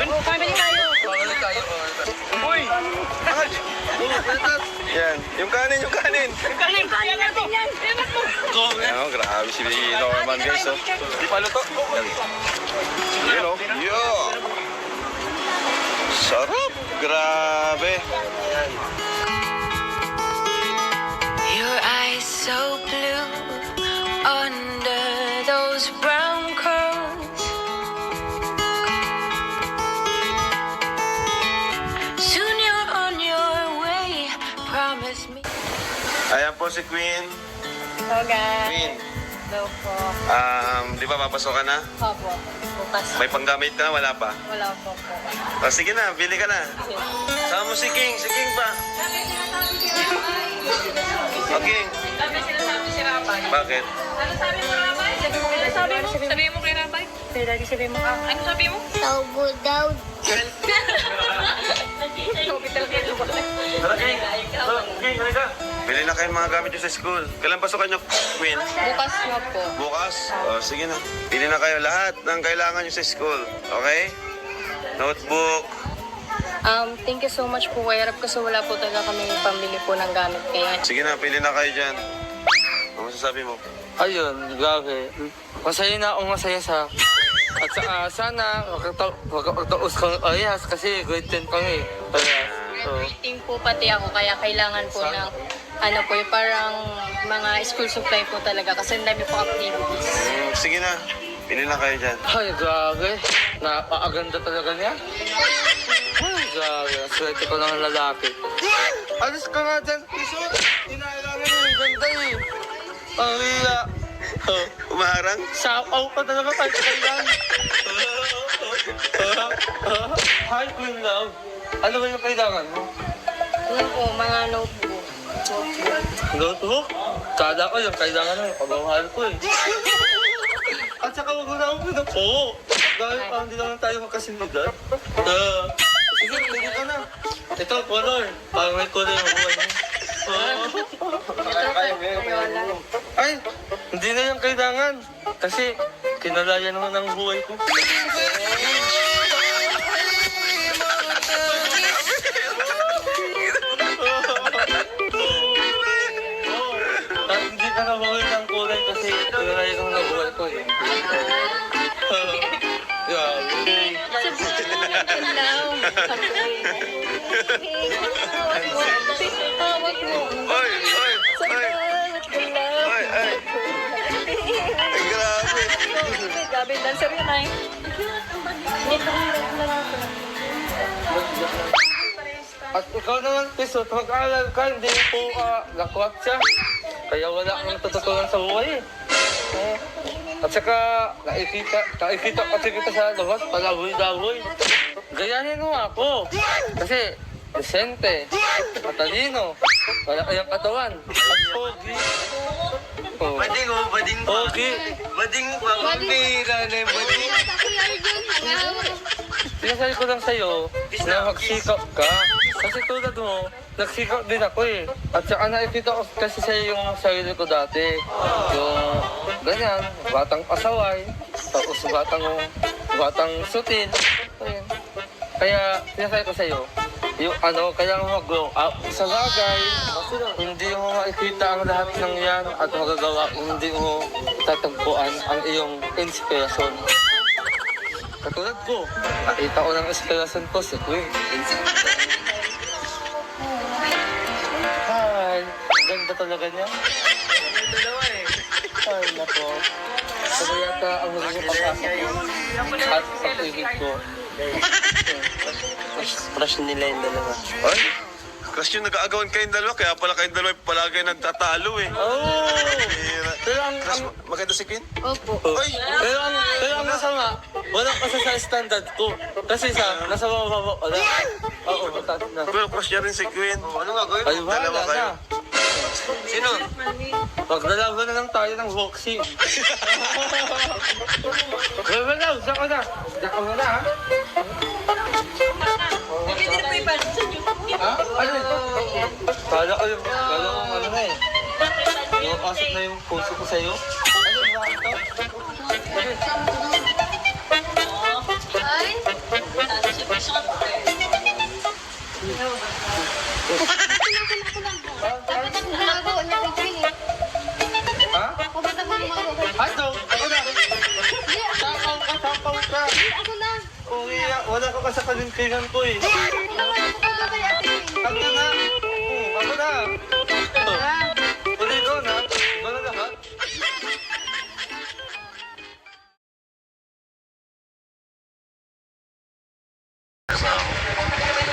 Pamili tayo. Uy! Yan, yung kanin. Yung kanin, kaya natin yan. Ayan, oh, grabe si Norman guys, oh. Di pa luto. Yan, oh. Yo! Sarap! Grabe! Your eyes so blue under those brown curls. Soon you're on your way, promise me. Ayan po si Queen. So guys, Queen, hello po. di ba papasok ka na? Opo, bukas. May panggamit ka? Wala pa? Wala po po. Sige na, bili ka na. Sama mo si King pa. Okay. Sabi sinasabi si Rapay. Bakit? Ano sabi mo, Rapay? Sabi mo kay Rapay? Sabi mo ano sabi mo? Tawgo daw. Bili na kayong mga gamit nyo sa school. Kailan pasukan nyo, Queen? Bukas na po. Bukas? Sige na. Bili na kayo lahat ng kailangan nyo sa school. Okay? Notebook. Thank you so much po, Kuya Rap, kasi wala po talaga kami pambili po ng gamit. Kaya Sige na, pili na kayo dyan. Ano masasabi mo? Ayun, grabe. Masaya na akong masaya sa... At sana, magkataos kang ayas kasi grade 10 kami. Kaya, graduating po pati ako, kaya kailangan po ng ano po, yung parang mga school supply po talaga kasi ang dami po activities. Sige na, pili na kayo dyan. ay, grabe. Napakaganda talaga niya. Ay, grabe. Swerte ko lang ang lalaki. Alis ka nga dyan, piso. Inailangan mo yung ganda eh. Ang hiya. Umaharang? Sapaw pa talaga kahit kailan. Hi, Queen Love. Ano ba yung kailangan mo? Ano po, mga notebook. Notebook? Kala ko yung kailangan mo, pagmamahal ko eh. At saka wag mo na ako na po. Dahil hindi naman tayo magkasindigan. Sige, tingin ka na. Ito, color. Parang may color yung buhay mo. Ay, hindi na yung kailangan. Kasi kinalayan naman ang buhay ko. Hindi ka na buhay ng kulay kasi kinalayan naman ang buhay ko eh. Yeah. Oy! Ay, grabe! Gabi, dancer yun ay. At ikaw naman, Pisot, mag-aaral ka, hindi po lakwat siya. Kaya wala kang natututunan sa buhay eh. At saka, nakikita kasi kita sa labas, palaboy-laboy. Gayahin mo ako. Kasi, desente, matalino, wala kayang katawan, at pogi. Oh. Bading oh, bading pa. Pogi. Bading pa. Pira na yung bading. Sinasabi ko lang sa'yo na magsikap ka. Kasi tulad mo, nagsikap din ako eh. At saka nakikita ko kasi sa'yo yung sarili ko dati. Yung ganyan, batang pasaway, tapos batang sutil. Ayun. Kaya sinasabi ko sa'yo, yung kaya mo mag-grow up sa bagay, hindi mo makikita ang lahat ng yan at magagawa kung hindi mo tatagpuan ang iyong inspirasyon. Katulad ko, nakita ko ng inspirasyon ko si Queen. Hi, ganda talaga niya. Dalawa eh. Ay, nako. Ito yata ang magiging pag-asa ko at pag-ibig ko. Crush nila yung dalawa. Ay! Kasi yung nag-aagawan kayong dalawa, kaya pala kayong dalawa palagi nagtatalo eh. Oh! Bira. Pero Crush, maganda si Queen? Opo. Ay! Pero ang masama, wala kasi sa standard ko. Kasi nasa mababa ko lang. Oo, mataas na. Pero crush niya rin si Queen. Ano nga gawin? Ay, Dalawa wala kayo. na. Sino? Maglalaban na lang tayo ng boxing. Wala na, saan ka na? Saan ka na, ha? Ha? Ano ito? Kala ko ano na eh. Nakapasok na yung puso ko sa'yo. Ano ba ito? Ay, ka. Ako na. Umiiyak. Wala ka sa kalintingan ko eh. Ako na. Ako na. Hindi ko na. Ikaw na lahat.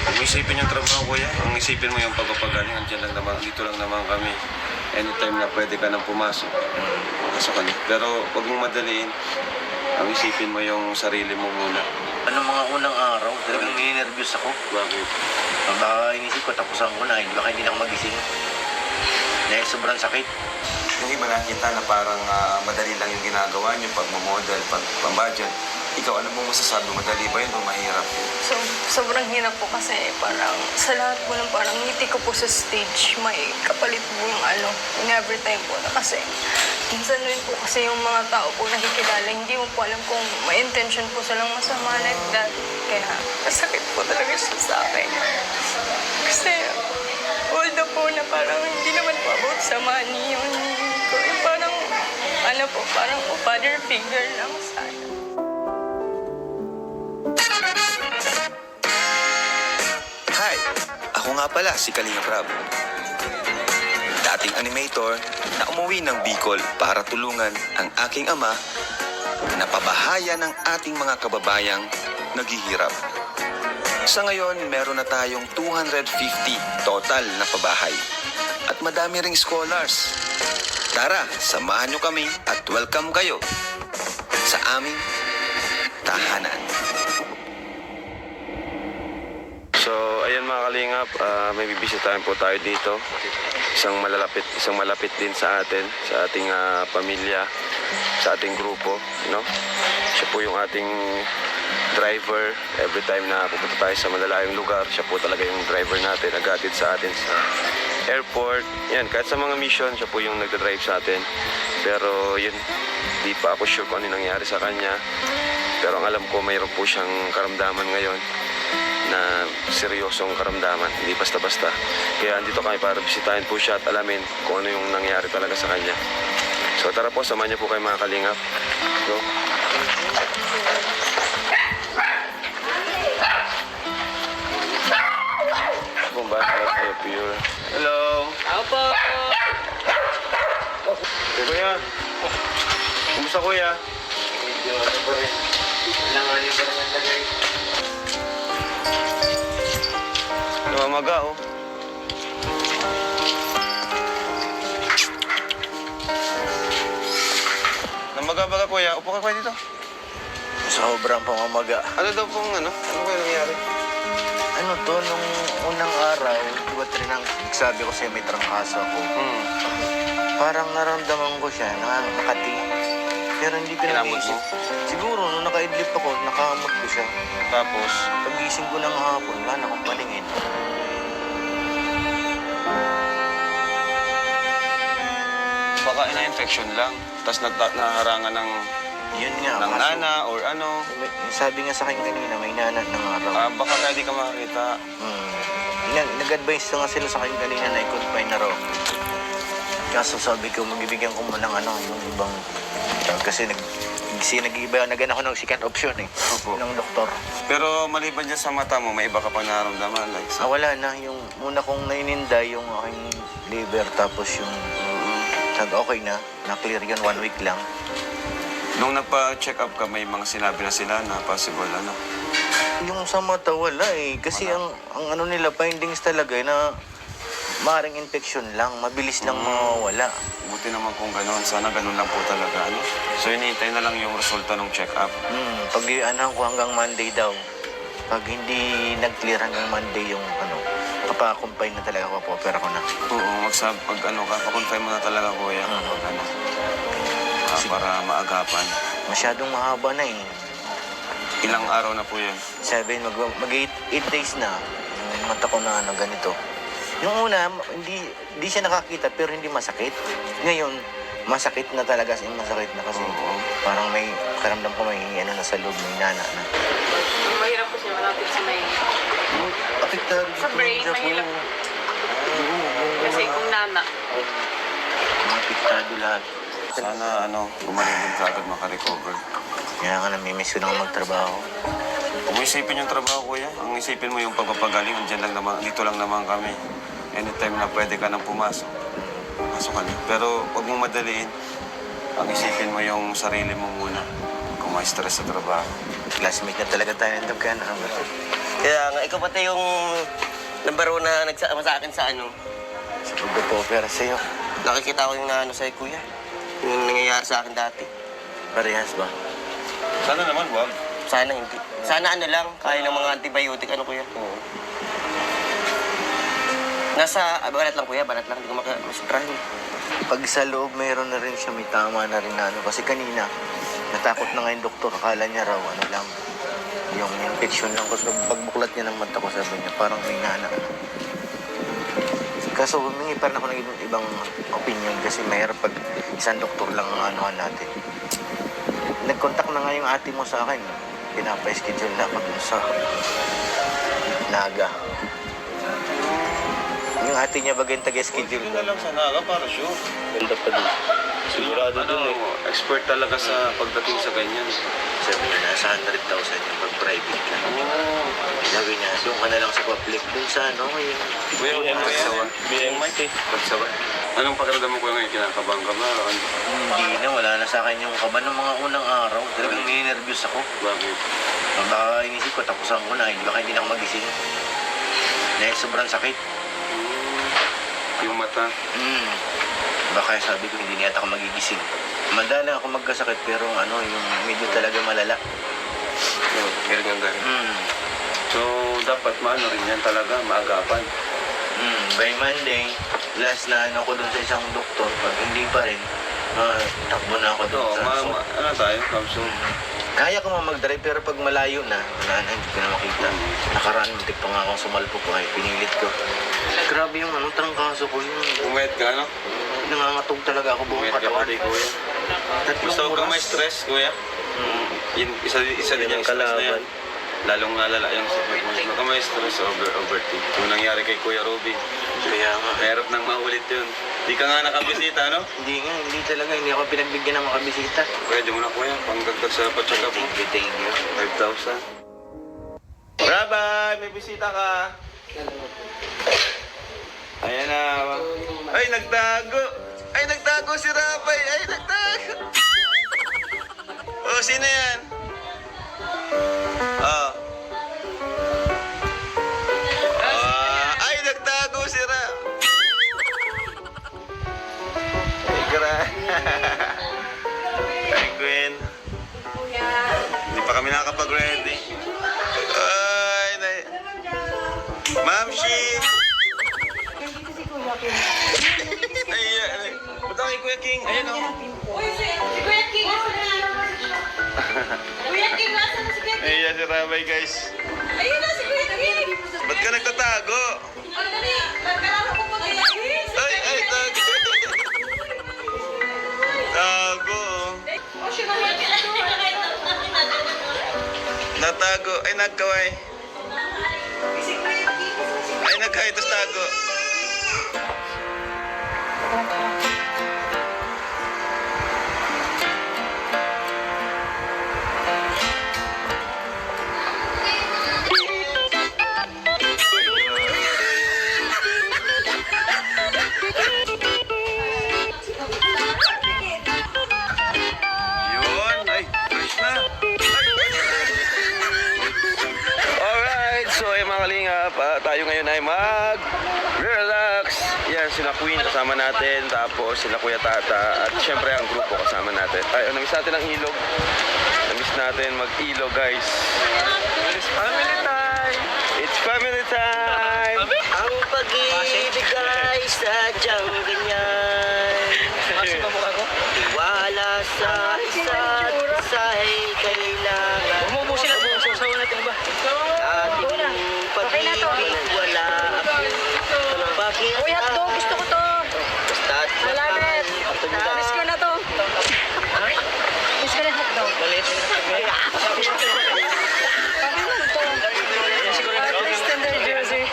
Kung isipin yung trabaho ko yan, ang isipin mo yung pagpapagaling, andyan lang naman, dito lang naman kami. Anytime na pwede ka nang pumasok, pasok ka na. Pero huwag mong madaliin. Ang isipin mo yung sarili mo muna. Ano mga unang araw, talagang ninervyos ako. Bakit? Baka inisip ko, tapusan ko na, baka hindi na ako magising. Dahil sobrang sakit. Yung iba nakita na parang madali lang yung ginagawa niyo, pag-model, pag-budget. Ikaw, ano mo masasabi? Madali ba yun o mahirap? So, sobrang hirap po kasi parang sa lahat po ng parang ngiti ko po sa stage, may kapalit po yung in every time po na kasi minsan rin po kasi yung mga tao po nakikilala, hindi mo po alam kung may intention po silang masama like that. Kaya masakit po talaga siya sa akin. Kasi although po na parang hindi naman po about sa money yung hinihingi ko. Yung parang parang father figure lang sa akin. Hi! Ako nga pala si Kalinga Prab. Dating animator na umuwi ng Bicol para tulungan ang aking ama na pabahaya ng ating mga kababayang naghihirap. Sa ngayon, meron na tayong 250 total na pabahay at madami ring scholars. Tara, samahan nyo kami at welcome kayo sa aming tahanan. So, ayan mga kalingap, may bibisitahin po tayo dito. Isang malapit din sa atin, sa ating pamilya, sa ating grupo, no? Siya po yung ating driver. Every time na pupunta tayo sa malalayong lugar, siya po talaga yung driver natin, nag-atid sa atin sa airport. Yan, kahit sa mga mission, siya po yung nagdadrive sa atin. Pero yun, di pa ako sure kung ano yung nangyari sa kanya. Pero ang alam ko, mayroon po siyang karamdaman ngayon na seryosong karamdaman, hindi basta-basta. Kaya andito kami para bisitahin po siya at alamin kung ano yung nangyari talaga sa kanya. So tara po, samahan niyo po kayo mga kalingap. Go. Bomba, pure. Hello. Opo. Kuya. Kumusta kuya? Medyo pa rin. Langanin pa rin ang lagay. Namamaga oh. Namaga-baga kuya. Upo ka kuya dito. Sobrang pamamaga. Ano daw pong ano? Ano kaya nangyari? Ano to, nung unang araw, diba trinang sabi ko sa'yo may trangkaso ako. Parang naramdaman ko siya, nakati. Pero hindi ko Kinamot naisip. mo? Siguro, nung nakaidlip ako, nakamot ko siya. Tapos, Pagising ko ng hapon, wala na akong paningin. baka ina-infection lang. Tapos naharangan ng Yun nga. kaso- nana or ano. Sabi nga sa akin kanina, may nanat ng araw. Baka kaya di ka makakita. Nag-advise na nga sila sa akin kanina na i-confine na raw. Kaso sabi ko, magbibigyan ko mo ng yung ibang... Kasi nag-iba, nag-ano ako ng second option Opo. ng doktor. Pero maliban dyan sa mata mo, may iba ka pa nararamdaman. Like, Wala na. Yung una kong naininda, yung aking liver, tapos yung... okay na. Na-clear yun 1 week lang. Nung nagpa-check up ka, may mga sinabi na sila na possible ano. Yung sa mata, wala Kasi ang ano nila, findings talaga na maaaring infection lang. Mabilis lang mawawala. Buti naman kung gano'n. Sana gano'n lang po talaga. Ano? So, hinihintay na lang yung resulta ng check-up. Pag ko hanggang Monday daw. Pag hindi nag-clear hanggang Monday yung papakumpine na talaga ako, opera ko na. Oo, pag ano ka, pakonfirm mo na talaga kuya. Pag ano, para maagapan. Masyadong mahaba na Ilang araw na po yun? 7, mag-8 days na. Yung mata ko na ganito. Yung una, hindi siya nakakita pero hindi masakit. Ngayon, masakit na talaga. Masakit na kasi parang may karamdam ko may sa loob, may nana na. Mahirap po siya malapit sa may... Apektado Sa brain, dito, mahirap. Kasi kung nana. Apektado lahat. Sana gumaling din ka agad makarecover. Kaya nga namimiss ko na nga magtrabaho. Huwag mo isipin yung trabaho, kuya. Ang isipin mo yung pagpapagaling, andyan lang naman, dito lang naman kami. Anytime na pwede ka nang pumasok, pasok ka na. Pero huwag mong madaliin. Ang isipin mo yung sarili mo muna. Kung may stress sa trabaho. Classmate na talaga tayo ng kaya na. Kaya nga, ikaw pati yung number 1 na nagsama sa akin sa ano. Sa pagpapopera sa'yo. Nakikita ko yung naano sa'yo, kuya. Yung nangyayari sa akin dati. Parehas ba? Sana naman, wag. Sana hindi. Sana ano lang, kaya ng mga antibiotic, ano kuya? Oo. Balat lang kuya, balat lang. Hindi ko masutrahin. Pag sa loob, mayroon na rin siya, may tama na rin na ano. Kasi kanina, natakot na nga yung doktor. Akala niya raw, ano lang, yung infection lang. Kasi pagbuklat niya ng mata ko, sabi niya, parang may nana. Kaso humingi pa rin ako ng ibang opinion kasi mahirap pag isang doktor lang ang anuhan natin. Nag-contact na nga yung ate mo sa akin. Pinapa-schedule na ako dun sa Naga. Yung ate niya bagay taga-schedule Yun na lang sa Naga para sure. Ganda pa dun. Sigurado dun eh. Expert talaga sa pagdating sa ganyan. Sabi niya, nasa 100,000 yung pag-private ka. Sabi niya, doon ka na lang sa public. Doon sa ano, yung... Kuya, huwag mo pagsawa. Pagsawa. Anong pakiramdam mo kuya ngayon? Kinakabang ka ba? Hindi na, wala na sa akin yung kaba ng mga unang araw. Talagang ninervyos ako. Bakit? Baka inisip ko, tapusan ko na. Baka hindi na ako magising. Dahil sobrang sakit. Yung mata. Baka sabi ko, hindi na yata ako magigising. Madalang ako magkasakit, pero ano, yung medyo talaga malala. Meron kang ganun. So, dapat maano rin yan talaga, maagapan. By Monday, last na ano ko dun sa isang doktor. Pag hindi pa rin, takbo na ako dun Oo, sa... ano tayo, Kamso? Kaya ko mag-drive, pero pag malayo na, wala na, hindi ko na makita. Nakaraan, muntik pa nga akong sumalpok ko, ay pinilit ko. Grabe yung ano, trangkaso ko yung... Umayat ka, no? Nangangatog talaga ako buong Umayat ka katawan. pati, kuya. Gusto ko kang may stress, kuya. Yun, isa din yung stress na yan. Lalong nalala yung sakit mo. Huwag ka may stress, overthink. Yung nangyari kay Kuya Ruby. Kaya nga. Mahirap nang maulit yun. Di ka nga nakabisita, no? Hindi nga, hindi talaga. Hindi ako pinagbigyan ng makabisita. Kuya, di mo na kuya. Panggagdag sa patsaga po. Thank you. 5,000. Rabay, may bisita ka. Ayan na. Ay, nagtago. Ay, nagtago si Rabay. Ay, nagtago. Oh, sino yan? Oh. Ay, nagtago si Rabay. Ay, Ay, Gwen. Hindi pa kami nakakapag-ready. Ay, Ma'am Shi! Ay, punta kay Kuya King. Ayun o. Uy, si Kuya King! Kuya King, nasa na si Kuya King? Ayan si Rabay, guys. Ayun na si Kuya King! Ba't ka nagtatago? Ang dali! Nagkalaro ko po Kuya King! Ay, tago. Tago. O, siya na Kuya King! Natago. Ay, nagkaway. Si Kuya King! Ay, nagkaway. Tapos tago. Yun. Ay, fresh na. Alright, so mga kalingap, tayo ngayon ay mag-relax. Yan, sila Queen kasama natin, tapos sila Kuya Tata, at syempre ang grupo kasama natin. Ay, namiss natin ang ilog. Namiss natin mag-ilog, guys. It's family time! It's family time! Ang pag-ibig ay sadyang ganyan. Wala sa isa't isa'y kailangan. Umubusin na po. Sasawa natin ba? Ating pag-ibig wala akong bakit. Uy, hotdog. Gusto ko to. Basta't Salamat. Miss ko na to. Miss ko na hotdog. Extender jersey.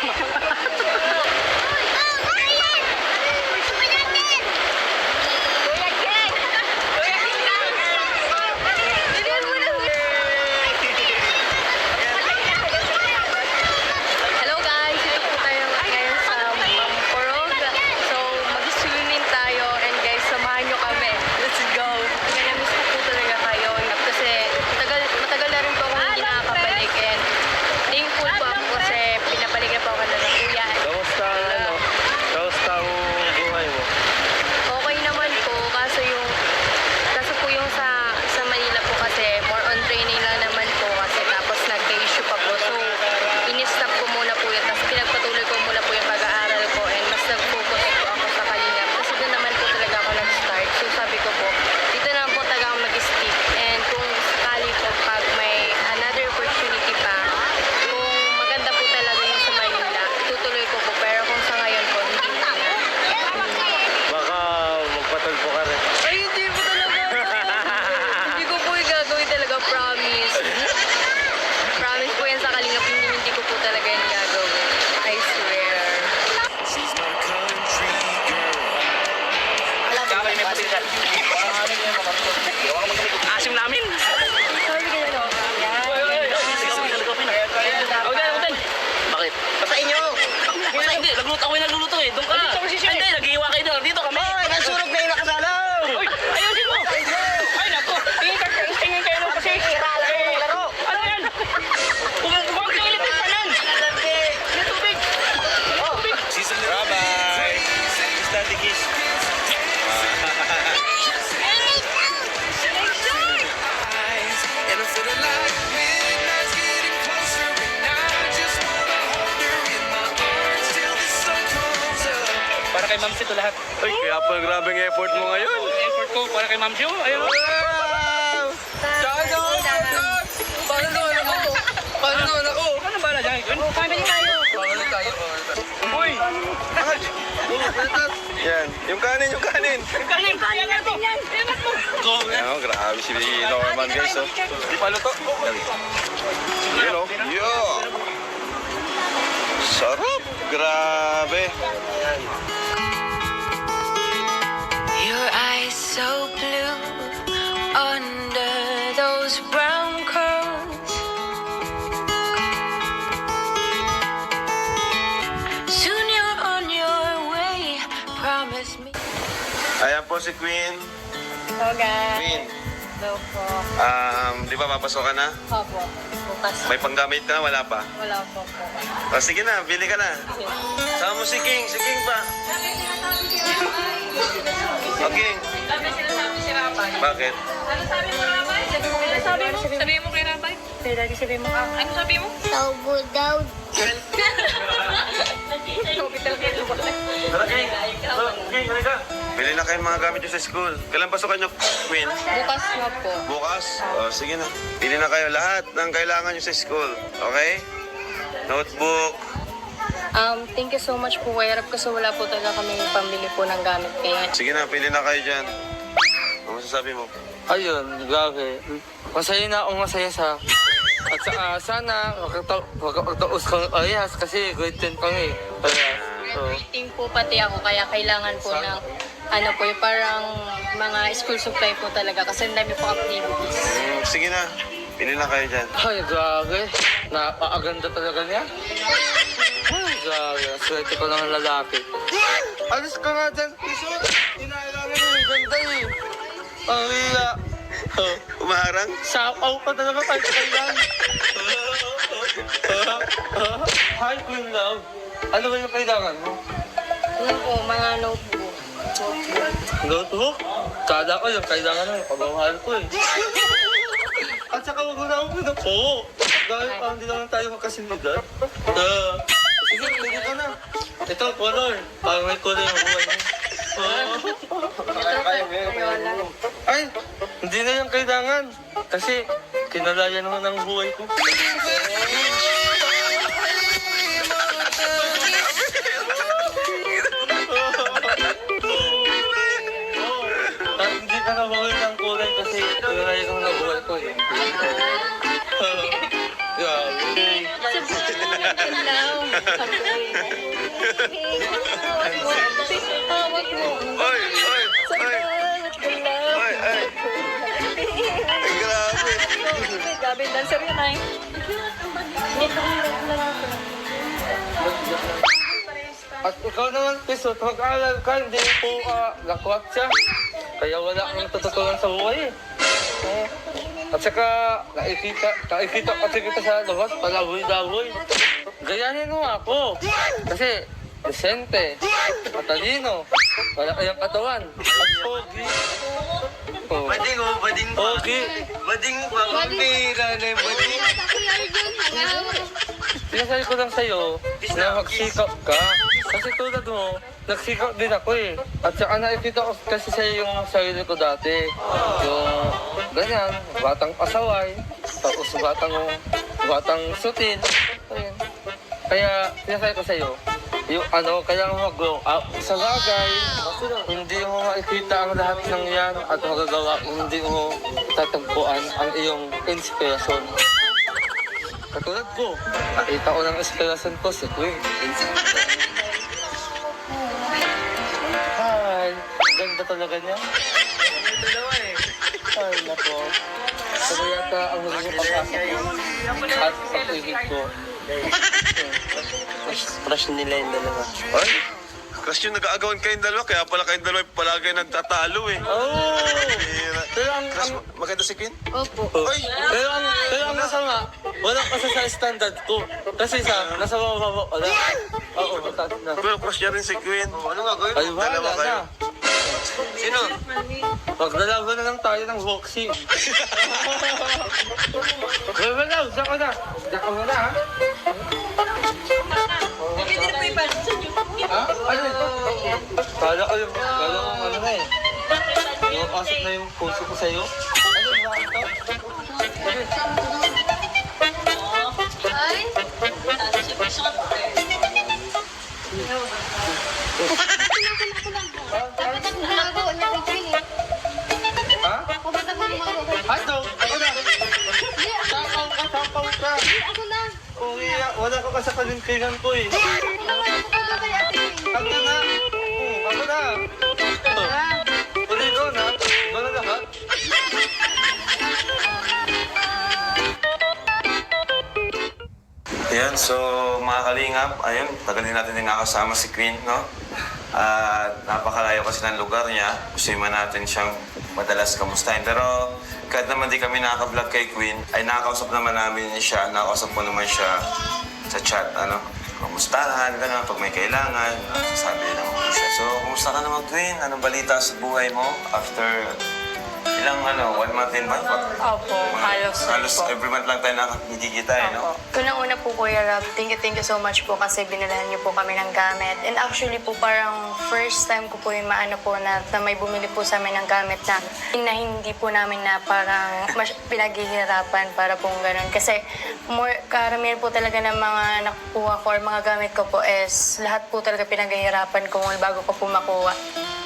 kay Ma'am Sito lahat. Ay, kaya pa grabe ang effort mo ngayon. Effort ko para kay Ma'am Sito. Ayun. Wow! Saan ako? Paano naman ako? Paano naman ako? Ano ba na dyan? Family tayo. Paano tayo? Uy! Yan, yung kanin, yung kanin. Kanin! Kaya natin yan! Oh, grabe si Norman guys, oh. Di pa luto. Yun, oh. Yeah. Sarap. Grabe. Your eyes so blue under those brown curls. Soon you're on your way. Promise me. Ayan po si Queen. Okay. Queen, Hello po. di ba papasok ka na? Opo. Bukas. May panggamit ka na? Wala pa? Wala po po. Oh, sige na, bili ka na. Sama mo si King pa. Okay. Bakit? Sabi mo kay Rabay? Sabi mo. Ano sabi mo? Tawgo daw. Tara, King. King, halika. Bili na kayong mga gamit nyo sa school. Kailan pasukan nyo, Queen? Bukas na po. Bukas? Oh, sige na. Bili na kayo lahat ng kailangan nyo sa school. Okay? Notebook. Thank you so much po, Kuya Rab, kasi wala po talaga kami pambili po ng gamit. Kaya Sige na, pili na kayo dyan. Ano masasabi mo? Ayun, grabe. Masaya na akong masaya sa... At sana makapagtaos kang ayas kasi grade 10 kami. Kaya, so, team po pati ako, kaya kailangan po ng ano po, yung parang mga school supply po talaga kasi ang dami po activities. Sige na, pili na kayo dyan. ay, grabe. Napakaganda talaga niya. Ay, grabe. Swerte ko ng lalaki. Alis ka nga dyan, piso. Inailangan mo yung ganda eh. Ang hila. Umaharang? Sapaw ka talaga kahit kailan. Hi, Queen Love. Ano ba yung kailangan mo? Ano po, mga notebook. Notebook? Kada ko yung kailangan mo. Pagmamahal ko eh. At saka wag mo na ako na po. Dahil parang hindi naman tayo magkasinidad. Sige, pwede ka na. Ito, color. Parang may color yung buhay mo. Ay, hindi na yung kailangan. Kasi kinalayan mo ng buhay ko. Hindi ka na buhay ng kulay kasi kinalayan mo ng buhay ko eh. Yeah, okay. Oy! Oy! Oy! Oy! Ay! Ay, grabe! Gabi, dancer yun ay. At ikaw naman, Piso, mag-aaral ka, hindi po lakwat siya. Kaya wala kang natututunan sa buhay eh. At saka, nakikita kasi kita sa labas, palaboy-laboy. Gayahin mo ako. Kasi, desente, matalino, wala kayang katawan, at pogi. Oh. Bading oh, bading pa. Pogi. Bading pa. Pambira na yung bading. Sinasabi ko lang sa'yo na magsikap ka. Kasi tulad mo, nagsikap din ako eh. At saka nakikita ko kasi sa'yo yung sarili ko dati. Yung ganyan, batang pasaway, tapos batang sutil. Ayun. Kaya sinasabi ko sa'yo, yung kaya mo mag-grow up sa bagay, hindi mo makikita ang lahat ng yan at magagawa kung hindi mo tatagpuan ang iyong inspirasyon. Katulad ko, nakita ko ng inspirasyon ko si Queen. Hi, ganda talaga niya. Ay, nako. Sabi yata ang magiging pag-asa ko at pag-ibig ko. Crush nila yung dalawa. Ay! Crush yung nag-aagawan kayong dalawa, kaya pala kayong dalawa palagi nagtatalo eh. Oh! Bira. Pero ang Maganda si Queen? Opo. Ay! Pero ang masama, wala kasi sa standard ko. Kasi nasa baba, wala. Oo, mataas na. Pero crush niya rin si Queen. Ano nga gawin? Ay, wala Dalawa kayo. na. Sino? Maglalaban na lang tayo ng boxing. Wala, diyan ka na. Diyan ka muna, ha? Pwede na po ipan. Ha? Ano ito? Kala ko ano na eh. Lumapasok na yung puso ko sa'yo. Ano ba ito? Ha? Ato, ako na. Sapaw ka. Umiyak, wala ko ka sa kalimpigan ko eh. Ako na. Ako na. Uli ko na. Ikaw na lahat. Ayan, so mga kalingap, ayun, tagal din natin yung nakasama si Queen, no? At napakalayo kasi ng lugar niya. Gusto man natin siyang madalas kamustahin. Pero kahit naman di kami nakaka-vlog kay Queen, ay nakakausap naman namin siya. Nakakausap ko naman siya sa chat, ano? Kamustahan, gano'n, pag may kailangan. Sabi naman ko siya. So, kumusta ka naman, Queen? Anong balita sa buhay mo after ilang 1 month in month? Opo, halos po. Every month lang tayo nakikita, eh, no? Unang-una po, Kuya Rob, thank you so much po kasi binalahan niyo po kami ng gamit. And actually po, parang first time ko po yung maano po na may bumili po sa amin ng gamit na hindi po namin na parang pinaghihirapan para pong ganun. Kasi karamihan po talaga ng mga nakukuha ko or mga gamit ko po is lahat po talaga pinaghihirapan ko bago ko po makuha.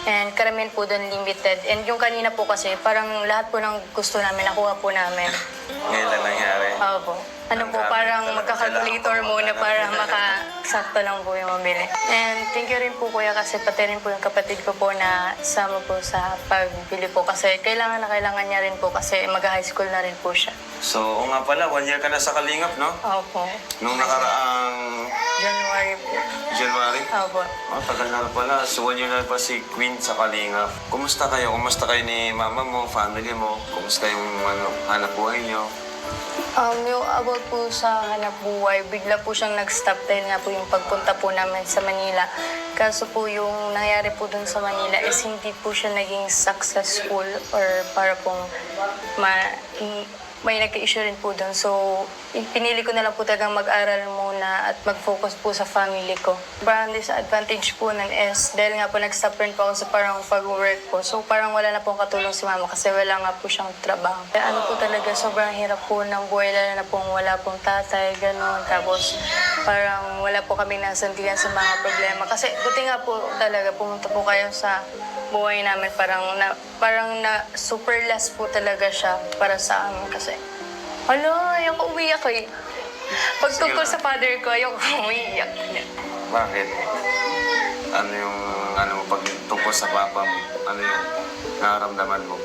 And karamihan po doon limited. And yung kanina po kasi, parang lahat po ng gusto namin, nakuha po namin. Ngayon lang nangyari. Opo. Ano po, parang magka-calculator muna para makasakto lang po yung mabili. And thank you rin po, Kuya, kasi pati rin po yung kapatid ko po na sama po sa pagbili po. Kasi kailangan na kailangan niya rin po kasi mag-high school na rin po siya. So, oo nga pala, 1 year ka na sa Kalingap, no? Opo. Nung nakaraang January po. January? Opo. Oh, tagal na pala. So, 1 year na pa si Queen sa Kalingap. Kumusta kayo? Kumusta kayo ni mama mo, family mo? Kumusta yung hanap buhay niyo? Yung about po sa hanap buhay, bigla po siyang nag-stop dahil nga po yung pagpunta po namin sa Manila. Kaso po yung nangyari po dun sa Manila is hindi po siya naging successful or para pong may nagka-issue rin po dun. So, pinili ko na lang po talagang mag-aral muna at mag-focus po sa family ko. Parang disadvantage po nun is dahil nga po nag-stop rin po ako sa parang pag-work po. So, parang wala na pong katulong si mama kasi wala nga po siyang trabaho. Kaya ano po talaga, sobrang hirap po ng buhay, lalo na pong wala pong tatay, gano'n. Tapos, parang wala po kami nasantiyan sa mga problema. Kasi, buti nga po talaga, pumunta po kayo sa buhay namin. Parang na super last po talaga siya para sa amin kasi. Hala, ayoko umiyak eh. Pag tungkol sa father ko, ayoko umiyak. Bakit? Ano yung, pag tungkol sa papa mo? Ano yung nararamdaman mo?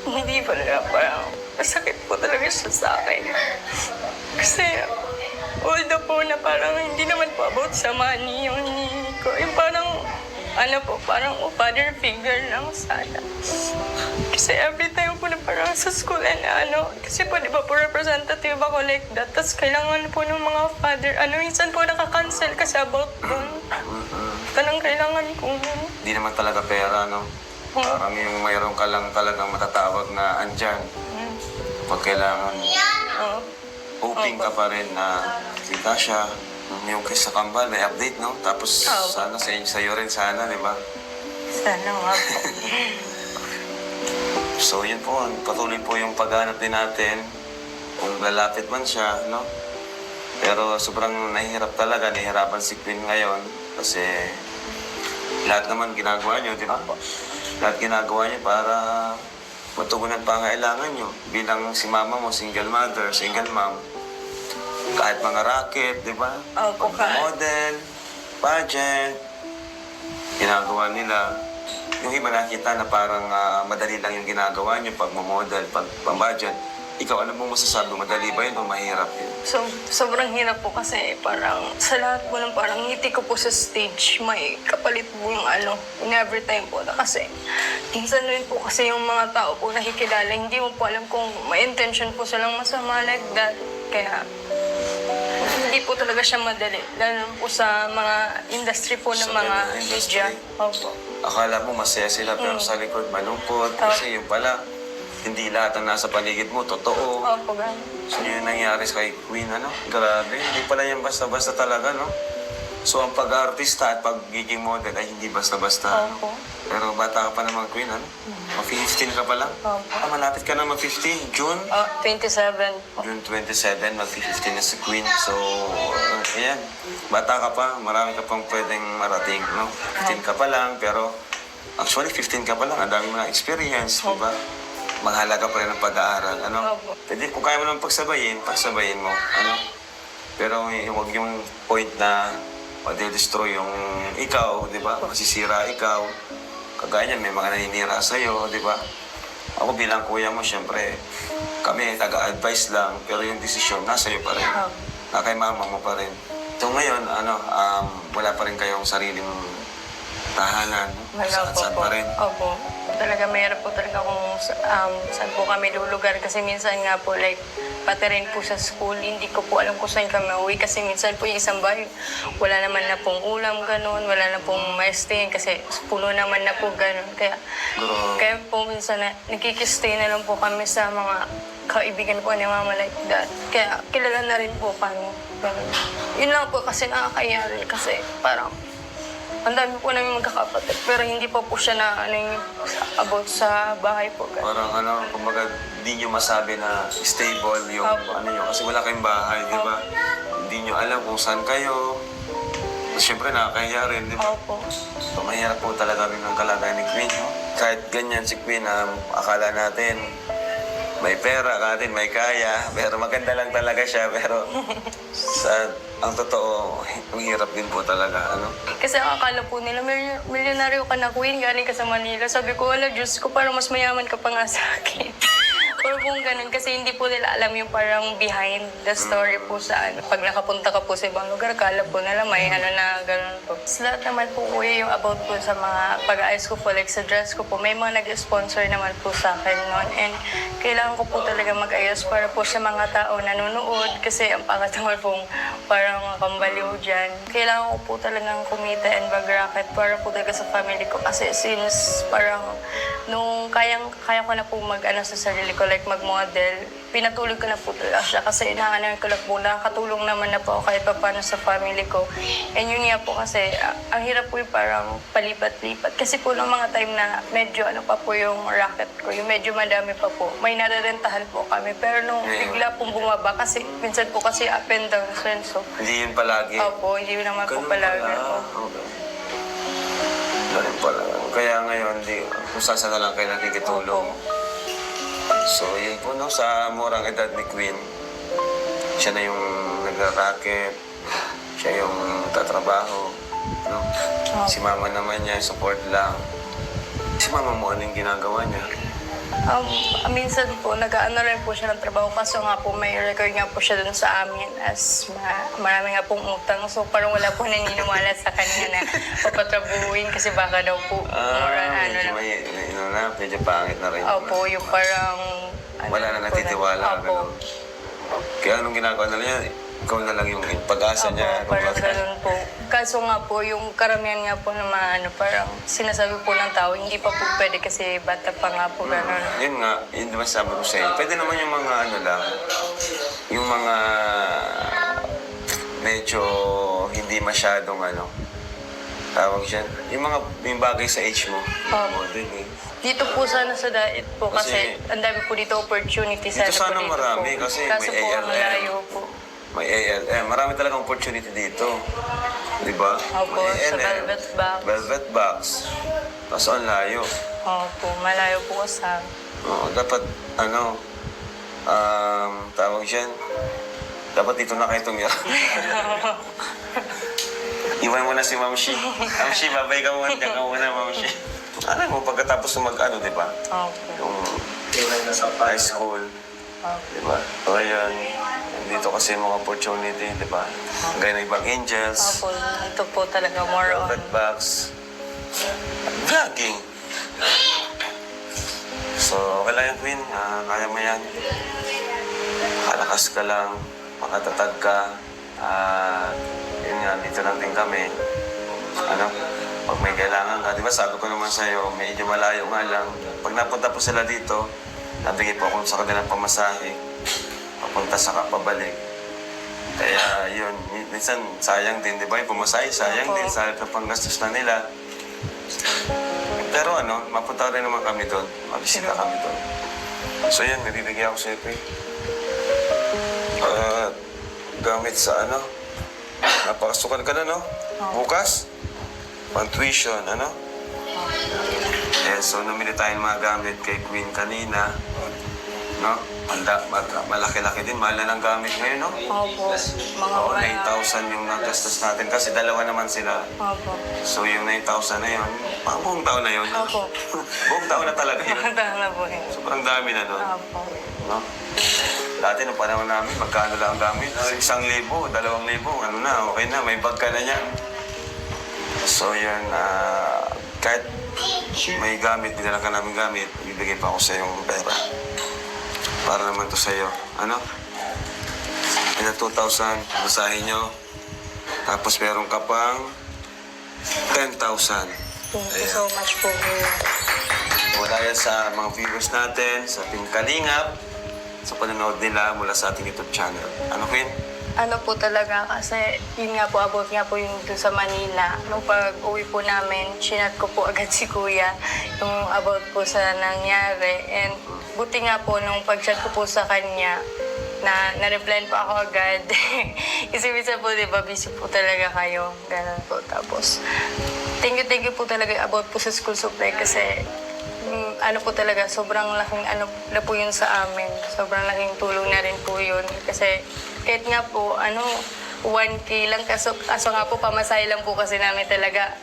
Hindi pa na parang masakit po talaga siya sa akin. Kasi, although po na parang hindi naman po about sa money yung hinihingi ko. Yung parang, parang father figure lang sana. Kasi every time po na parang sa school kasi po di ba po representative ako like that. Tapos kailangan po ng mga father, minsan po nakakancel kasi about doon. Tanang kailangan ko. Hindi naman talaga pera, no? Parang yung mayroon ka lang talagang matatawag na andyan. Pag kailangan, hoping ka pa rin na kita siya. Yung kay sa Kambal, may update, no? Tapos sana sa'yo rin sana, di ba? Sana nga po. So yun po, patuloy po yung paghanap din natin kung lalapit man siya, no? Pero sobrang nahihirapan si Queen ngayon kasi lahat naman ginagawa niyo, di ba? Lahat ginagawa niyo para matugunan pangailangan niyo. Bilang si mama mo, single mother, single mom, kahit mga racket, di ba? Opo, Model, pageant, ginagawa nila. Yung iba nakita na parang madali lang yung ginagawa niyo pag model, pag budget. Ikaw, ano mong masasabi? Madali ba yun o mahirap yun? So, sobrang hirap po kasi parang sa lahat po ng parang ngiti ko po sa stage, may kapalit po yung in every time po na kasi minsan rin po kasi yung mga tao po nakikilala, hindi mo po alam kung may intention po silang masama like that. Kaya hindi po talaga siya madali, lalo po sa mga industry po ng Sa mga ganung industry. media. Opo. Akala mo masaya sila pero sa likod malungkot. Kasi yung pala, hindi lahat ng nasa paligid mo, totoo. Opo, gano'n. So yun nangyari kay Queen, Grabe, hindi pala yan basta-basta talaga, no? So, ang pag-artista at pagiging model ay hindi basta-basta. Opo. Pero bata ka pa naman, Queen, ano? Mag-15 ka pa lang? Opo. Malapit ka na mag-15. June? 27 po. June 27, mag-15 na si Queen. So, ayan. Bata ka pa, marami ka pang pwedeng marating, no? 15 ka pa lang, pero actually 15 ka pa lang, ang dami mo na experience, di ba? Mahalaga pa rin ang pag-aaral, ano? Opo. Pwede, kung kaya mo naman pagsabayin mo, ano? Pero huwag yung point na destroy yung ikaw, di ba? Masisira ikaw. Kagaya niyan, may mga naninira sa'yo, di ba? Ako bilang kuya mo, syempre, kami taga-advise lang, pero yung desisyon nasa iyo pa rin. Na kay mama mo pa rin. So ngayon, wala pa rin kayong sariling tahanan. Wala Saan po. pa rin. Opo. Talaga mahirap po talaga kung saan po kami lulugar. Kasi minsan nga po, like, pati rin po sa school, hindi ko po alam kung saan kami uwi. Kasi minsan po yung isang bahay, wala naman na pong ulam, ganun. Wala na pong ma-stay kasi puno naman na po, ganun. Kaya po minsan nakikistay na lang po kami sa mga kaibigan po ni Mama like that. Kaya kilala na rin po kami. Ganun. Yun lang po kasi nakakaya rin kasi parang ang dami po namin magkakapatid, pero hindi pa po siya na about sa bahay po. Parang kumbaga, di nyo masabi na stable yung Opo. nyo. Kasi wala kayong bahay, di ba? Hindi nyo alam kung saan kayo. Siyempre, nakakahiya rin, di ba? Opo. So, mahirap po talaga rin ang kalagayan ni Queen, no? Kahit ganyan si Queen, akala natin may pera, natin may kaya, pero maganda lang talaga siya. Pero ang totoo, ang hirap din po talaga, ano? Kasi ang akala po nila, milyonaryo ka na, Queen, galing ka sa Manila. Sabi ko, wala, Diyos ko, parang mas mayaman ka pa nga sa akin. Or kung ganun, kasi hindi po nila alam yung parang behind the story po sa Pag nakapunta ka po sa ibang lugar, kala po nila may na ganun po. Sa lahat naman po, kuya, yung about po sa mga pag-aayos ko po, like sa dress ko po, may mga nag-sponsor naman po sa akin noon. And kailangan ko po talaga mag-ayos para po sa mga tao nanonood kasi ang pangat naman pong parang kambaliw dyan. Kailangan ko po talagang kumita and mag-racket para po talaga sa family ko kasi since parang nung kaya ko na po mag-ano sa sarili ko, like mag-model, pinatulog ko na po talaga siya kasi inaanay ko lang po, nakakatulong naman na po ako kahit pa paano sa family ko. And yun nga po kasi, ang hirap po yung parang palipat-lipat. Kasi po nung mga time na medyo ano pa po yung racket ko, yung medyo madami pa po, may narerentahan po kami. Pero nung bigla pong bumaba, kasi minsan po kasi up and down, so Hindi yun palagi. opo, hindi naman po palagi po. Okay. Ganun pala. Kaya ngayon, kung saan na lang kayo nakikitulong. So, yun po, no, sa murang edad ni Queen, siya na yung nag-racket, siya yung tatrabaho, no? Si mama naman niya, support lang. Si mama mo, anong ginagawa niya? Minsan po, nag-ano rin po siya ng trabaho kaso nga po may record nga po siya dun sa amin as marami nga pong utang. So parang wala po naniniwala sa kanya na papatrabuhin kasi baka daw po Medyo pangit na rin. Opo, yung parang... Wala na natitiwala. Opo. Kaya anong ginagawa na niya? Ikaw na lang yung pag-asa niya. Opo, parang ganun po. Kaso nga po, yung karamihan nga po na parang sinasabi po ng tao, hindi pa po pwede kasi bata pa nga po ganun. Yun nga, yun diba sabi ko sa'yo. Pwede naman yung mga lang, yung mga medyo hindi masyadong tawag siya, yung bagay sa age mo. Model eh. Dito po sana sa diet po kasi ang dami po dito opportunity Dito sana marami po. kasi Kaso may po ang ALM. layo po. May ALM. Marami talagang opportunity dito. Di ba? Opo, May sa ALM. Velvet Box. Velvet Box. Kaso ang layo. Opo, malayo po sa... Oo, dapat, tawag siya, dapat dito na kayo tumira. Iwan mo na si Ma'am Shi. Ma'am Shi, babay ka muna. Diyan ka muna, Ma'am Shi. Alam mo, pagkatapos mag-ano, di ba? Opo. Yung high school. Di ba? O ayan, dito kasi mga opportunity, di ba? Gaya ng ibang angels. Opo, ito po talaga more on. Velvet Box. Vlogging. So, okay lang yan, Queen. Kaya mo yan. Kalakas ka lang. Makatatag ka. Yun nga, dito lang din kami. Pag may kailangan ka. Di ba sabi ko naman sa'yo, medyo malayo nga lang. Pag napunta po sila dito, nabigay po ako sa kanilang pamasahe. Papunta sa kapabalik. Kaya yun, minsan sayang din, di ba? Yung pumasay, sayang Opo. din sa panggastos na nila. Pero ano, mapunta rin naman kami doon. Mabisita kami doon. So yan, nabibigyan ako sa'yo, Pre. Gamit sa ano? Napakasukan ka na, no? Bukas? Pang-tuition, ano? Yes, so namili tayong mga gamit kay Queen kanina. No? Malaki-laki din. Mahal na ng gamit ngayon, no? Opo. Mga Oo, wala. 9,000 yung nagastos natin kasi dalawa naman sila. Opo. So yung 9,000 na yun, pang buong taon na yun. Opo. Buong taon na talaga yun. Maganda na po yun. Sobrang dami na doon. Opo. No? Dati nung panahon namin, magkano lang ang gamit? 1,000, 2,000, ano na, okay na, may bag ka na niyan. So yun, kahit may gamit, dinala ka namin gamit, ibigay pa ako sa yung pera. Para naman to sa'yo. Ano? Ina 2,000, basahin nyo. Tapos meron ka pang 10,000. Thank you so much po, Kuya. Wala yan sa mga viewers natin, sa ating Kalingap, sa panonood nila mula sa ating YouTube channel. Ano, Queen? Ano po talaga kasi yun nga po, abot nga po yung doon sa Manila. Nung pag-uwi po namin, sinat ko po agad si Kuya yung about po sa nangyari. And buti nga po nung pag-chat ko po sa kanya, na-reply po ako agad. Kasi minsan po, di ba, busy po talaga kayo. Ganun po. Tapos, thank you po talaga about po sa school supply kasi ano po talaga, sobrang laking ano na po yun sa amin. Sobrang laking tulong na rin po yun. Kasi kahit nga po, 1K lang. Kaso nga po, pamasahe lang po kasi namin talaga.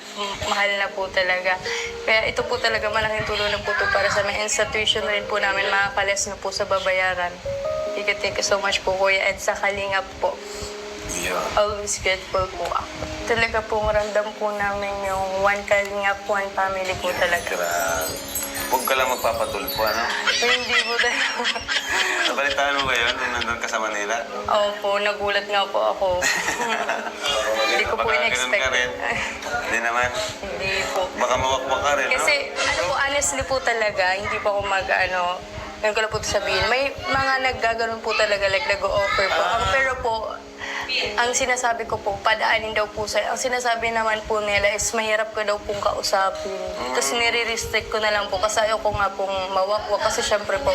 Mahal na po talaga. Kaya ito po talaga, malaking tulong na po ito para sa amin. And sa tuition rin po namin, makakales na po sa babayaran. Thank you so much po, Kuya. And sa Kalingap po, Yeah. always grateful po ako. Talaga po, ramdam po namin yung one Kalingap, one family po talaga. Grabe. Huwag ka lang magpapatulpo, ano? Hindi po talaga. Nabalitaan mo ba yun nung nandun ka sa Manila? Opo, nagulat nga po ako. Hindi ko po Baka ganun in-expect. ka rin. Hindi naman. Hindi po. Baka mawak-wak ka rin, no? Kasi, honestly po talaga, hindi po ako ngayon ko lang po ito sabihin. May mga naggaganon po talaga, like nag-o-offer po. Pero po, ang sinasabi ko po, padaanin daw po sa'yo. Ang sinasabi naman po nila is mahirap ko daw pong kausapin. Tapos nire-restrict ko na lang po kasi ayoko nga pong mawakwak. Kasi syempre po,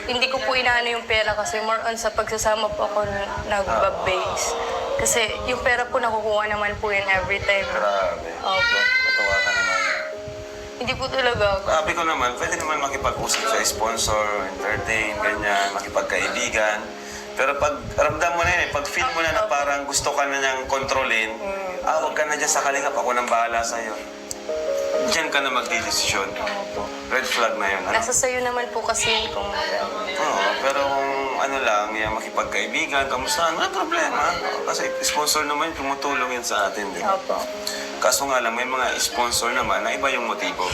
hindi ko po inaano yung pera kasi more on sa pagsasama po ako nag-base. Kasi yung pera po nakukuha naman po yun every time. Grabe. Opo. Patawa ka naman. Hindi po talaga. Sabi ko naman, pwede naman makipag-usap sa sponsor, entertain, ganyan, makipagkaibigan. Pero pag ramdam mo na yun, pag feel mo na na parang gusto ka na niyang kontrolin, huwag ka na dyan sa Kalingap, ako nang bahala sa'yo. Diyan ka na magdidesisyon. Red flag na yun. Ano? Nasa sayo naman po kasi kung Oo, pero kung ano lang, yung makipagkaibigan, kamusta, wala problema. Kasi sponsor naman, tumutulong yan sa atin. Di ba? Opo. Kaso nga lang, may mga sponsor naman na iba yung motibo.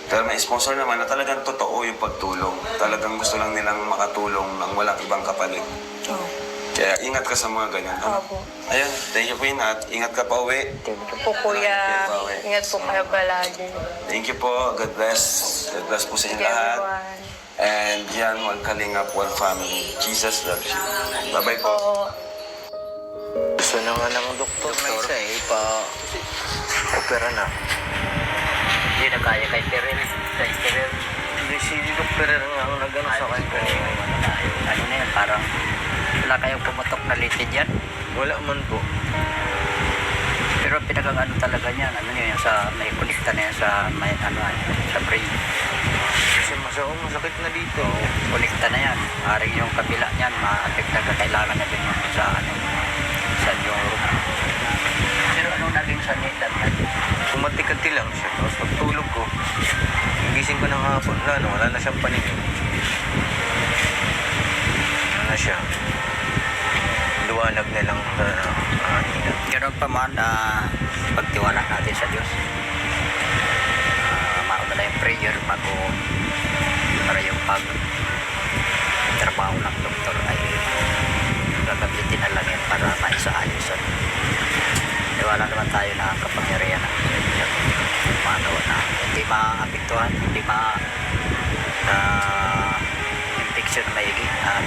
Pero may sponsor naman na talagang totoo yung pagtulong. Talagang gusto lang nilang makatulong ng walang ibang kapalit. Kaya ingat ka sa mga ganyan. Ano? Opo. Ayun, thank you Queen at ingat ka pa uwi. Thank you po, Kuya. Ingat po kayo palagi. Thank you po. God bless. God bless po sa inyo Thank you, lahat. everyone. And yan, one Kalingap, one family. Jesus loves you. Bye-bye po. Oo. Gusto na nga ng doktor na isa opera na. Hindi na kaya kay Perel. Hindi si doktor nga ang nagano sa kanya. Ano na yan, parang wala kayong pumutok na litid yan. Wala man po. Pero pinakang talaga niyan, yan, sa may kulikta na yan sa may sa brain. Kasi masakit na dito. Kulikta na yan. Haring yung kabila niyan, ma-affect na kailangan na din sa neuro. Pero anong naging sanitan yan? Kumatikati lang siya. Tapos pagtulog ko, gising ko ng hapon, wala na siyang paningin. Wala na siya. Luwanag na lang na Ganoon pa man, pagtiwala natin sa Diyos. Mauna na yung prayer bago para yung trabaho ng doktor ay gagamitin na lang yan para maisaayos. Tiwala naman tayo na ang kapangyarihan ng Diyos. Magawa na hindi maapektuhan, hindi infection na maigi at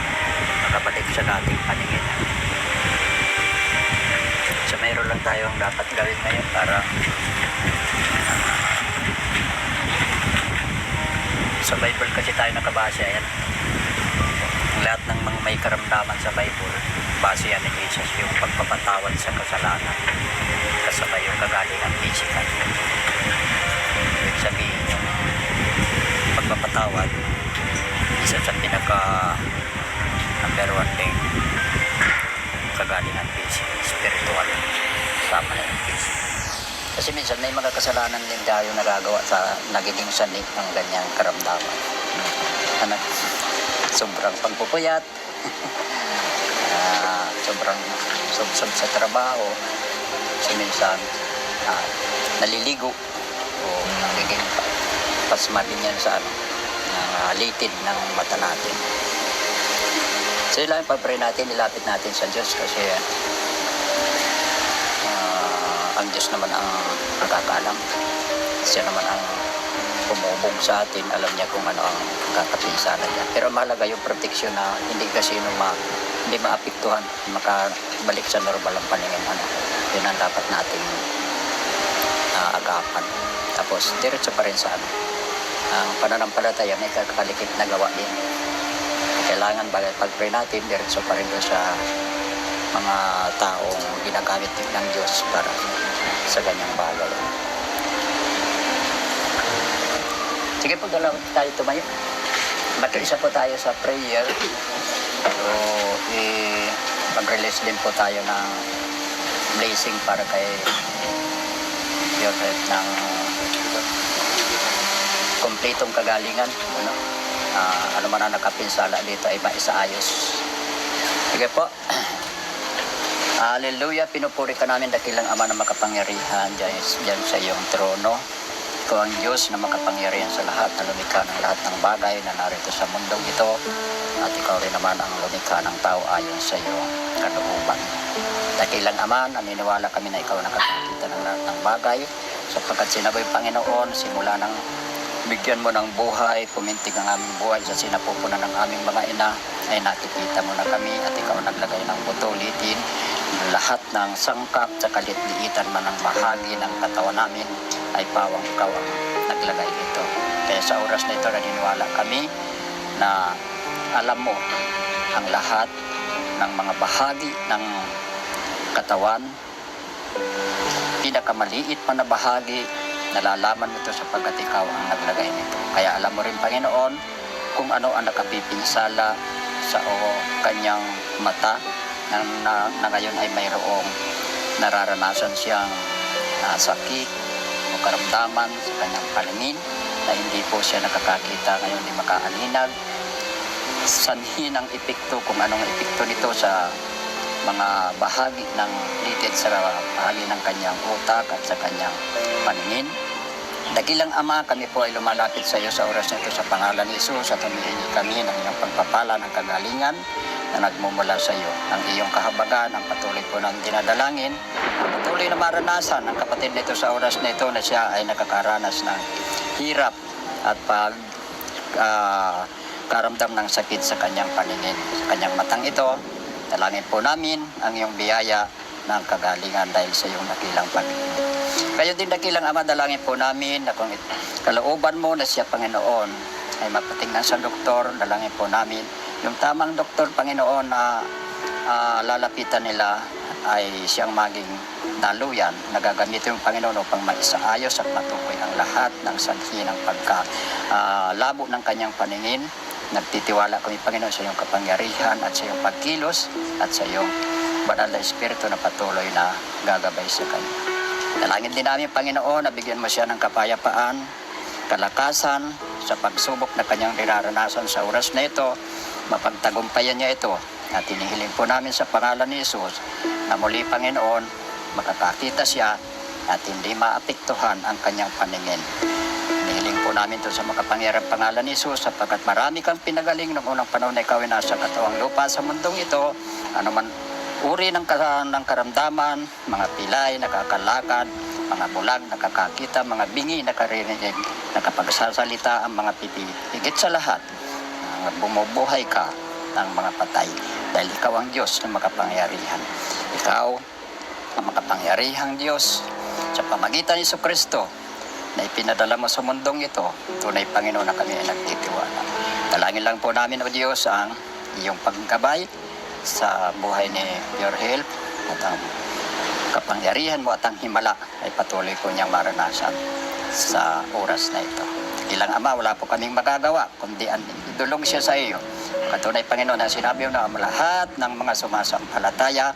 makabalik sa dating paningin. lang tayo ang dapat gawin ngayon para sa Bible kasi tayo nakabase. Ayan. Lahat ng mga may karamdaman sa Bible, base yan ni Jesus, yung pagpapatawad sa kasalanan kasabay yung kagalingan physical. Ibig sabihin yung pagpapatawad, isa sa pinaka number one thing, kagalingan physical, spiritual, sama na yung physical. Kasi minsan may mga kasalanan din tayo nagagawa sa nagiging sanib ng ganyang karamdaman. Sobrang pagpupuyat, sobrang subsob sa trabaho, kasi minsan naliligo o nagiging pasma din yan sa litid ng mata natin. So yun lang yung pag-pray natin, ilapit natin sa Diyos kasi ang Diyos naman ang nakakaalam. Siya naman ang pumubog sa atin, alam niya kung ano ang kakapisanan niya. Pero mahalaga yung proteksyon na hindi kasi hindi maapektuhan, makabalik sa normal ang paningin. Yun ang dapat nating agapan. Tapos diretso pa rin sa ang pananampalataya may kakalikip na gawa din. Kailangan pag-pray natin, diretso pa rin doon sa mga taong ginagamit din ng Diyos para sa ganyang bagay. Sige po, dalawa tayo tumayo. Mag-isa po tayo sa prayer. So, mag-release din po tayo ng blessing para kay Joseph ng kumpletong kagalingan. Ano man ang nakapinsala dito ay maisaayos. Sige po. Hallelujah, pinupuri ka namin dakilang Ama na makapangyarihan dyan sa iyong trono. Ikaw ang Diyos na makapangyarihan sa lahat, na lumikha ng lahat ng bagay na narito sa mundong ito. At ikaw rin naman ang lumikha ng tao ayon sa iyong kalooban. Dakilang Ama, naniniwala kami na ikaw nakakakita ng lahat ng bagay, sapagkat sinabi Panginoon, simula ng bigyan mo ng buhay, pumintig ang aming buhay sa sinapupunan ng aming mga ina, ay nakikita mo na kami at ikaw naglagay ng buto, litin, lahat ng sangkap sa kalit-liitan man ng bahagi ng katawan namin ay pawang ikaw ang naglagay nito. Kaya sa oras na ito, naniniwala kami na alam mo ang lahat ng mga bahagi ng katawan, pinakamaliit man na bahagi, nalalaman mo ito sapagkat ikaw ang naglagay nito. Kaya alam mo rin, Panginoon, kung ano ang nakapipinsala sa kanyang mata na ngayon ay mayroong nararanasan siyang sakit o karamdaman sa kanyang paningin na hindi po siya nakakakita, ngayon hindi makaalinag. Sanhi ng epekto, kung anong epekto nito sa mga bahagi ng litid sa bahagi ng kanyang utak at sa kanyang paningin. Dakilang Ama, kami po ay lumalapit sa iyo sa oras na ito sa pangalan ni Jesus at humihingi kami ng iyong pagpapala ng kagalingan na nagmumula sa iyo. Ang iyong kahabagan, ang patuloy po ng dinadalangin, ang patuloy na maranasan ng kapatid nito sa oras na ito na siya ay nakakaranas ng hirap at karamdam ng sakit sa kanyang paningin, sa kanyang matang ito. Dalangin po namin ang iyong biyaya ng kagalingan dahil sa iyong dakilang Panginoon. Kayo din dakilang Ama, dalangin po namin na kung kalooban mo na siya, Panginoon, ay mapatingnan sa doktor, dalangin po namin yung tamang doktor, Panginoon, na lalapitan nila ay siyang maging daluyan na gagamitin ng Panginoon upang maisaayos at matukoy ang lahat ng sanhi ng labo ng kanyang paningin. Nagtitiwala kami, Panginoon, sa iyong kapangyarihan at sa iyong pagkilos at sa iyong banal na Espiritu na patuloy na gagabay sa kanya. Dalangin din namin, Panginoon, na bigyan mo siya ng kapayapaan, kalakasan sa pagsubok na kanyang dinaranasan sa oras na ito, mapagtagumpayan niya ito. At hinihiling po namin sa pangalan ni Jesus na muli, Panginoon, makakakita siya at hindi maapektuhan ang kanyang paningin. Hinihiling po namin ito sa makapangyarang pangalan ni Jesus sapagkat marami kang pinagaling noong unang panahon na ikaw ay nasa katawang lupa sa mundong ito, anuman uri ng karamdaman, mga pilay, nakakalakad, mga bulag, nakakakita, mga bingi, nakaririnig, nakapagsasalita ang mga pipi. Higit sa lahat, bumubuhay ka ng mga patay dahil ikaw ang Diyos na makapangyarihan. Ikaw ang makapangyarihang Diyos sa pamagitan ni Kristo na ipinadala mo sa mundong ito, tunay Panginoon na kami ay nagtitiwala. Dalangin lang po namin, O Diyos, ang iyong paggabay sa buhay ni Your Help at ang kapangyarihan mo at ang himala ay patuloy po niyang maranasan sa oras na ito. Ilang Ama, wala po kaming magagawa kundi ang idulong siya sa iyo. Katunay Panginoon na sinabi mo na ang lahat ng mga sumasampalataya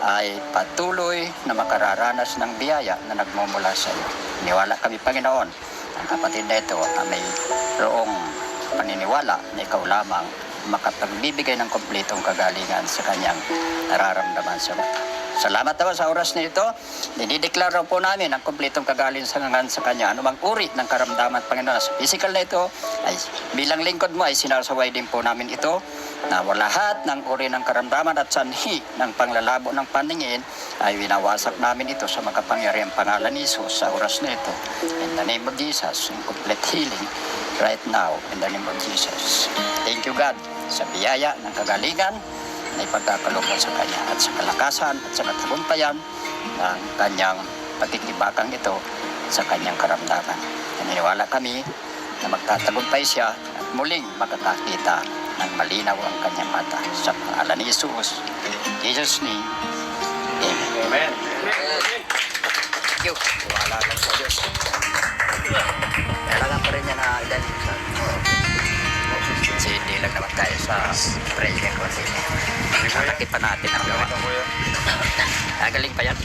ay patuloy na makararanas ng biyaya na nagmumula sa iyo. Niwala kami Panginoon, ang kapatid na ito na may roong paniniwala na ikaw lamang makapagbibigay ng kumpletong kagalingan sa kanyang nararamdaman sa mata. Salamat naman sa oras na ito. Dinideklara po namin ang kumpletong kagalingan sa kanya. Anumang uri ng karamdaman, Panginoon, sa physical na ito, ay bilang lingkod mo ay sinasaway din po namin ito na lahat ng uri ng karamdaman at sanhi ng panglalabo ng paningin ay winawasak namin ito sa makapangyarihang pangalan ni Jesus sa oras na ito. In the name of Jesus, in complete healing right now, in the name of Jesus. Thank you, God, sa biyaya ng kagalingan na ipagkakalooban sa kanya at sa kalakasan at sa katagumpayan ng kanyang pagkikibakang ito sa kanyang karamdaman. Naniniwala kami na magtatagumpay siya at muling makakakita ng malinaw ang kanyang mata sa pangalan ni Jesus. In Jesus' name, Amen. Thank you. Wala lang sa Diyos. Kailangan pa rin niya na idalhin sa kasi hindi lang naman tayo sa present kasi nakakit pa natin ang gawa. Nagaling pa yan.